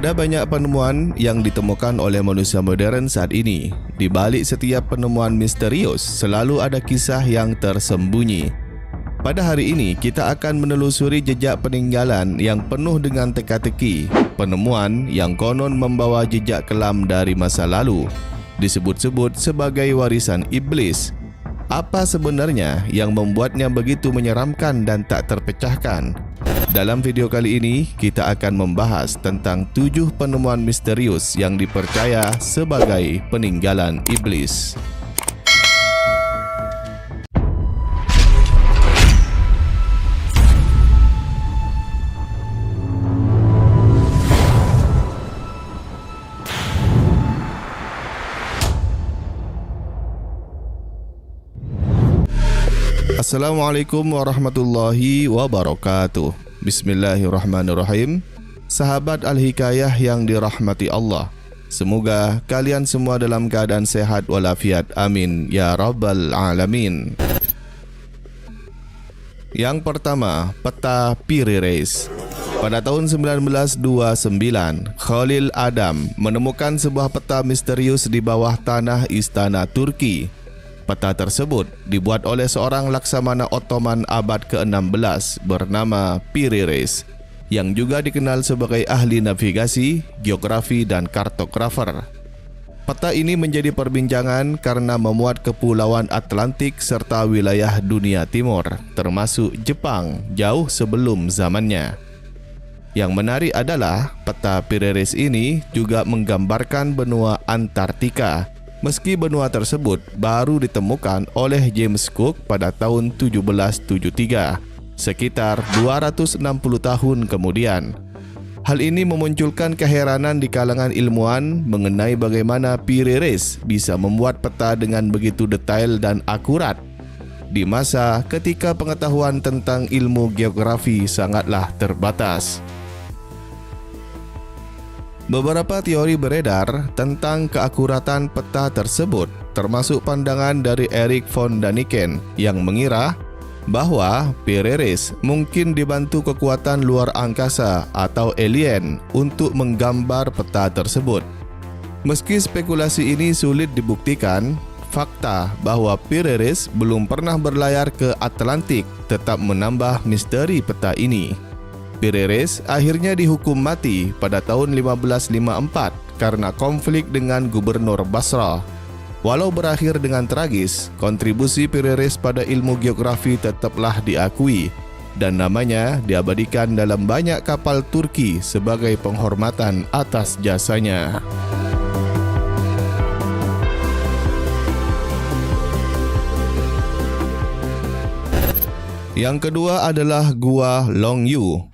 Ada banyak penemuan yang ditemukan oleh manusia modern saat ini. Di balik setiap penemuan misterius, selalu ada kisah yang tersembunyi. Pada hari ini, kita akan menelusuri jejak peninggalan yang penuh dengan teka-teki. Penemuan yang konon membawa jejak kelam dari masa lalu, disebut-sebut sebagai warisan iblis. Apa sebenarnya yang membuatnya begitu menyeramkan dan tak terpecahkan? Dalam video kali ini, kita akan membahas tentang 7 penemuan misterius yang dipercaya sebagai peninggalan iblis. Assalamualaikum warahmatullahi wabarakatuh. Bismillahirrahmanirrahim. Sahabat Al-Hikayah yang dirahmati Allah, semoga kalian semua dalam keadaan sehat walafiat. Amin ya rabbal alamin. Yang pertama, peta Piri Reis. Pada tahun 1929, Khalil Adam menemukan sebuah peta misterius di bawah tanah istana Turki. Peta tersebut dibuat oleh seorang laksamana Ottoman abad ke-16 bernama Piri Reis, yang juga dikenal sebagai ahli navigasi, geografi, dan kartografer. Peta ini menjadi perbincangan karena memuat kepulauan Atlantik serta wilayah dunia timur, termasuk Jepang, jauh sebelum zamannya. Yang menarik adalah peta Piri Reis ini juga menggambarkan benua Antartika, meski benua tersebut baru ditemukan oleh James Cook pada tahun 1773, sekitar 260 tahun kemudian. Hal ini memunculkan keheranan di kalangan ilmuwan mengenai bagaimana Piri Reis bisa membuat peta dengan begitu detail dan akurat di masa ketika pengetahuan tentang ilmu geografi sangatlah terbatas. Beberapa teori beredar tentang keakuratan peta tersebut, termasuk pandangan dari Erik von Daniken yang mengira bahwa Piri Reis mungkin dibantu kekuatan luar angkasa atau alien untuk menggambar peta tersebut. Meski spekulasi ini sulit dibuktikan, fakta bahwa Piri Reis belum pernah berlayar ke Atlantik tetap menambah misteri peta ini. Piri Reis akhirnya dihukum mati pada tahun 1554 karena konflik dengan gubernur Basra. Walau berakhir dengan tragis, kontribusi Piri Reis pada ilmu geografi tetaplah diakui dan namanya diabadikan dalam banyak kapal Turki sebagai penghormatan atas jasanya. Yang kedua adalah Gua Longyu.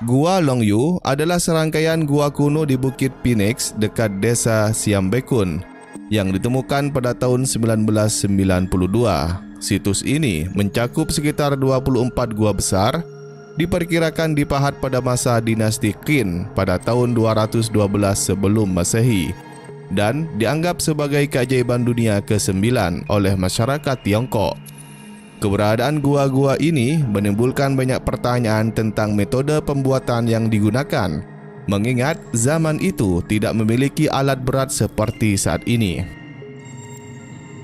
Gua Longyu adalah serangkaian gua kuno di Bukit Phoenix dekat desa Siambekun yang ditemukan pada tahun 1992. Situs ini mencakup sekitar 24 gua besar, diperkirakan dipahat pada masa dinasti Qin pada tahun 212 sebelum Masehi dan dianggap sebagai keajaiban dunia ke-9 oleh masyarakat Tiongkok. Keberadaan gua-gua ini menimbulkan banyak pertanyaan tentang metode pembuatan yang digunakan, mengingat zaman itu tidak memiliki alat berat seperti saat ini.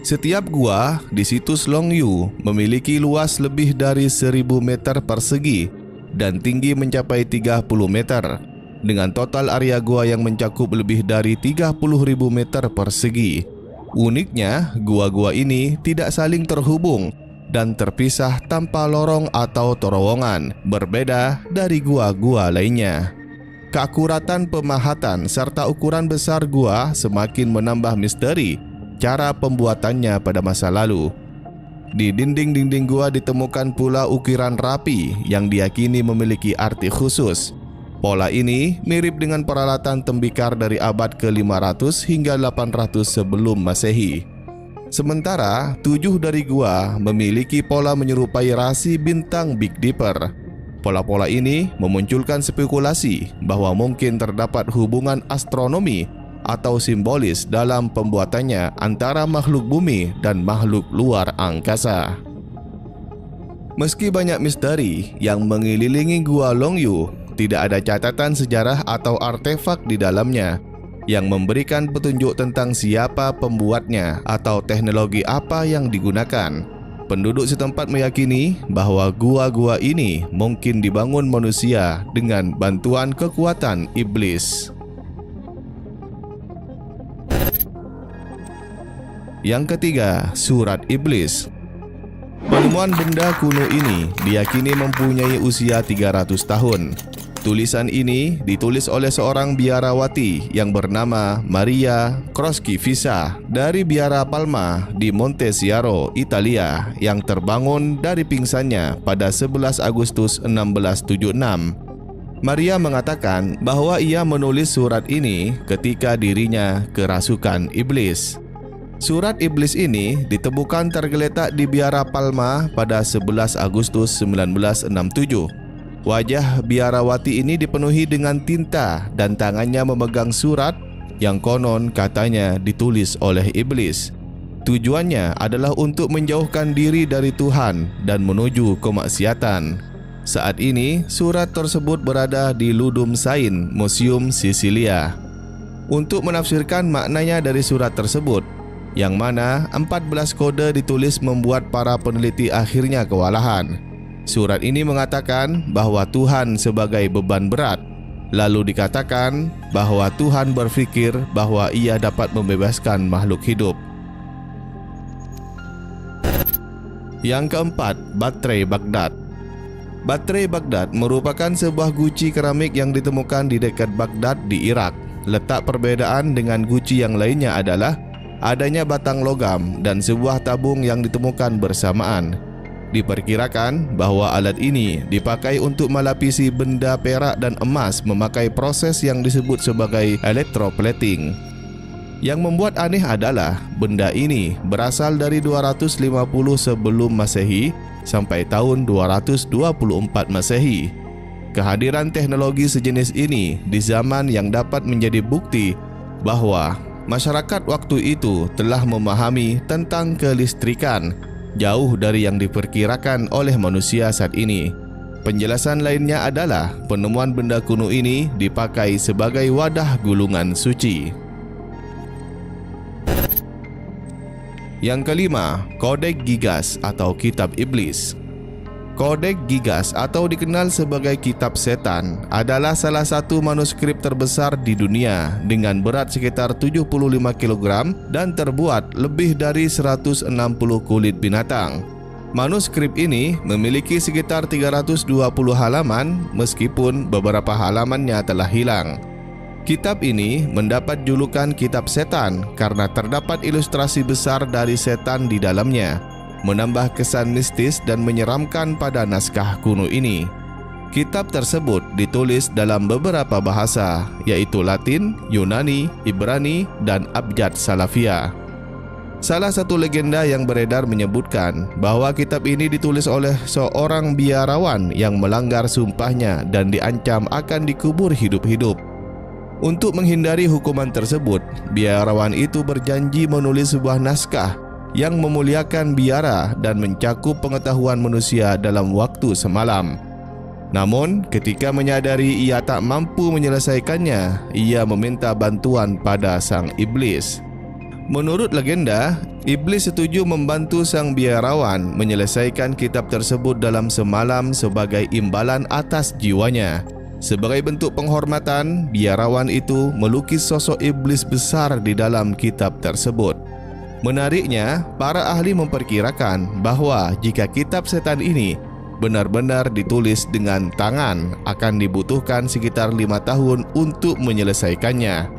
Setiap gua di situs Longyu memiliki luas lebih dari 1000 meter persegi dan tinggi mencapai 30 meter, dengan total area gua yang mencakup lebih dari 30.000 meter persegi. Uniknya, gua-gua ini tidak saling terhubung dan terpisah tanpa lorong atau terowongan, berbeda dari gua-gua lainnya. Keakuratan pemahatan serta ukuran besar gua semakin menambah misteri cara pembuatannya pada masa lalu. Di dinding-dinding gua ditemukan pula ukiran rapi yang diyakini memiliki arti khusus. Pola ini mirip dengan peralatan tembikar dari abad ke-500 hingga 800 sebelum Masehi. Sementara 7 dari gua memiliki pola menyerupai rasi bintang Big Dipper. Pola-pola ini memunculkan spekulasi bahwa mungkin terdapat hubungan astronomi atau simbolis dalam pembuatannya antara makhluk bumi dan makhluk luar angkasa. Meski banyak misteri yang mengelilingi Gua Longyu, tidak ada catatan sejarah atau artefak di dalamnya yang memberikan petunjuk tentang siapa pembuatnya atau teknologi apa yang digunakan. Penduduk setempat meyakini bahwa gua-gua ini mungkin dibangun manusia dengan bantuan kekuatan iblis. Yang ketiga, Surat Iblis. Penemuan benda kuno ini diyakini mempunyai usia 300 tahun. Tulisan ini ditulis oleh seorang biarawati yang bernama Maria Crocifissa dari Biara Palma di Montesiaro, Italia, yang terbangun dari pingsannya pada 11 Agustus 1676. Maria mengatakan bahwa ia menulis surat ini ketika dirinya kerasukan iblis. Surat iblis ini ditemukan tergeletak di Biara Palma pada 11 Agustus 1967. Wajah biarawati ini dipenuhi dengan tinta dan tangannya memegang surat yang konon katanya ditulis oleh iblis. Tujuannya adalah untuk menjauhkan diri dari Tuhan dan menuju kemaksiatan. Saat ini, surat tersebut berada di Ludum Sain, Museum Sisilia. Untuk menafsirkan maknanya dari surat tersebut, yang mana 14 kode ditulis membuat para peneliti akhirnya kewalahan. Surat ini mengatakan bahwa Tuhan sebagai beban berat. Lalu dikatakan bahwa Tuhan berpikir bahwa ia dapat membebaskan makhluk hidup. Yang keempat, baterai Baghdad. Baterai Baghdad merupakan sebuah guci keramik yang ditemukan di dekat Baghdad di Irak. Letak perbedaan dengan guci yang lainnya adalah adanya batang logam dan sebuah tabung yang ditemukan bersamaan. Diperkirakan bahwa alat ini dipakai untuk melapisi benda perak dan emas memakai proses yang disebut sebagai electroplating. Yang membuat aneh adalah benda ini berasal dari 250 sebelum Masehi sampai tahun 224 Masehi. Kehadiran teknologi sejenis ini di zaman yang dapat menjadi bukti bahwa masyarakat waktu itu telah memahami tentang kelistrikan, jauh dari yang diperkirakan oleh manusia saat ini. Penjelasan lainnya adalah penemuan benda kuno ini dipakai sebagai wadah gulungan suci. Yang kelima, Kodeks Gigas atau Kitab Iblis. Kodeks Gigas atau dikenal sebagai Kitab Setan adalah salah satu manuskrip terbesar di dunia dengan berat sekitar 75 kg dan terbuat lebih dari 160 kulit binatang. Manuskrip ini memiliki sekitar 320 halaman meskipun beberapa halamannya telah hilang. Kitab ini mendapat julukan Kitab Setan karena terdapat ilustrasi besar dari setan di dalamnya, menambah kesan mistis dan menyeramkan pada naskah kuno ini. Kitab tersebut ditulis dalam beberapa bahasa, yaitu Latin, Yunani, Ibrani, dan Abjad Salafia. Salah satu legenda yang beredar menyebutkan bahwa kitab ini ditulis oleh seorang biarawan yang melanggar sumpahnya dan diancam akan dikubur hidup-hidup. Untuk menghindari hukuman tersebut, biarawan itu berjanji menulis sebuah naskah yang memuliakan biara dan mencakup pengetahuan manusia dalam waktu semalam. Namun, ketika menyadari ia tak mampu menyelesaikannya, ia meminta bantuan pada sang iblis. Menurut legenda, iblis setuju membantu sang biarawan menyelesaikan kitab tersebut dalam semalam sebagai imbalan atas jiwanya. Sebagai bentuk penghormatan, biarawan itu melukis sosok iblis besar di dalam kitab tersebut. Menariknya, para ahli memperkirakan bahwa jika kitab setan ini benar-benar ditulis dengan tangan, akan dibutuhkan sekitar 5 tahun untuk menyelesaikannya.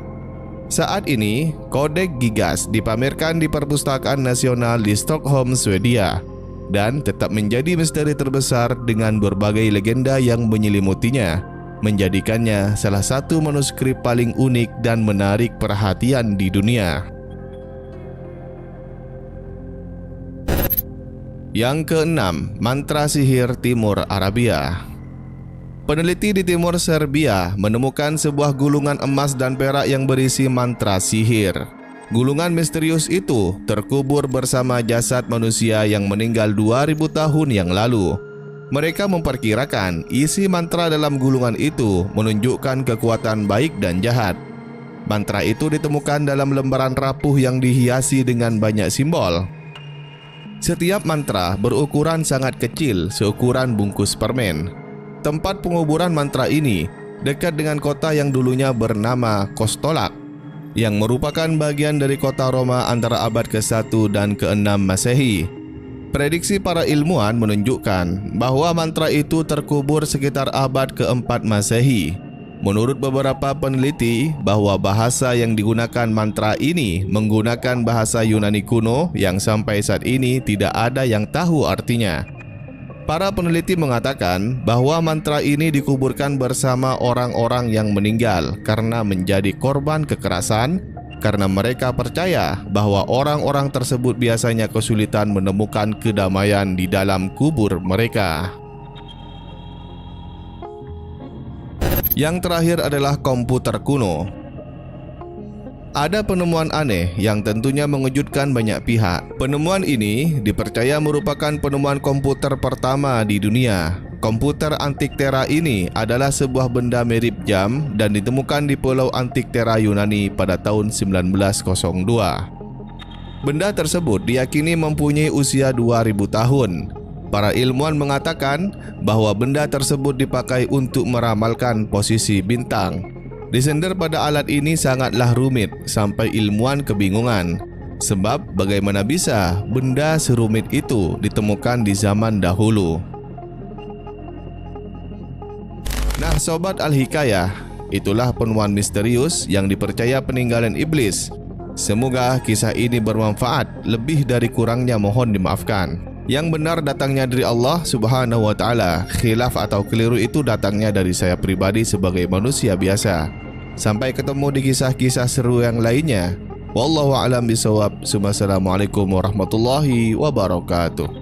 Saat ini, Kodeks Gigas dipamerkan di Perpustakaan Nasional di Stockholm, Swedia, dan tetap menjadi misteri terbesar dengan berbagai legenda yang menyelimutinya, menjadikannya salah satu manuskrip paling unik dan menarik perhatian di dunia. Yang keenam, mantra sihir Timur Arabia. Peneliti di timur Serbia menemukan sebuah gulungan emas dan perak yang berisi mantra sihir. Gulungan misterius itu terkubur bersama jasad manusia yang meninggal 2000 tahun yang lalu. Mereka memperkirakan isi mantra dalam gulungan itu menunjukkan kekuatan baik dan jahat. Mantra itu ditemukan dalam lembaran rapuh yang dihiasi dengan banyak simbol. Setiap mantra berukuran sangat kecil, seukuran bungkus permen. Tempat penguburan mantra ini dekat dengan kota yang dulunya bernama Kostolak, yang merupakan bagian dari kota Roma antara abad ke-1 dan ke-6 Masehi. Prediksi para ilmuwan menunjukkan bahwa mantra itu terkubur sekitar abad ke-4 Masehi. Menurut beberapa peneliti, bahwa bahasa yang digunakan mantra ini menggunakan bahasa Yunani kuno yang sampai saat ini tidak ada yang tahu artinya. Para peneliti mengatakan bahwa mantra ini dikuburkan bersama orang-orang yang meninggal karena menjadi korban kekerasan, karena mereka percaya bahwa orang-orang tersebut biasanya kesulitan menemukan kedamaian di dalam kubur mereka. Yang terakhir adalah komputer kuno. Ada penemuan aneh yang tentunya mengejutkan banyak pihak. Penemuan ini dipercaya merupakan penemuan komputer pertama di dunia. Komputer Antikythera ini adalah sebuah benda mirip jam dan ditemukan di Pulau Antikythera Yunani pada tahun 1902. Benda tersebut diyakini mempunyai usia 2000 tahun. Para ilmuwan mengatakan bahwa benda tersebut dipakai untuk meramalkan posisi bintang. Disender pada alat ini sangatlah rumit sampai ilmuwan kebingungan. Sebab bagaimana bisa benda serumit itu ditemukan di zaman dahulu? Nah Sobat Al-Hikayah, itulah penemuan misterius yang dipercaya peninggalan iblis. Semoga kisah ini bermanfaat, lebih dari kurangnya mohon dimaafkan. Yang benar datangnya dari Allah Subhanahu wa Ta'ala, khilaf atau keliru itu datangnya dari saya pribadi sebagai manusia biasa. Sampai ketemu di kisah-kisah seru yang lainnya. Wallahu a'lam bishawab. Assalamualaikum warahmatullahi wabarakatuh.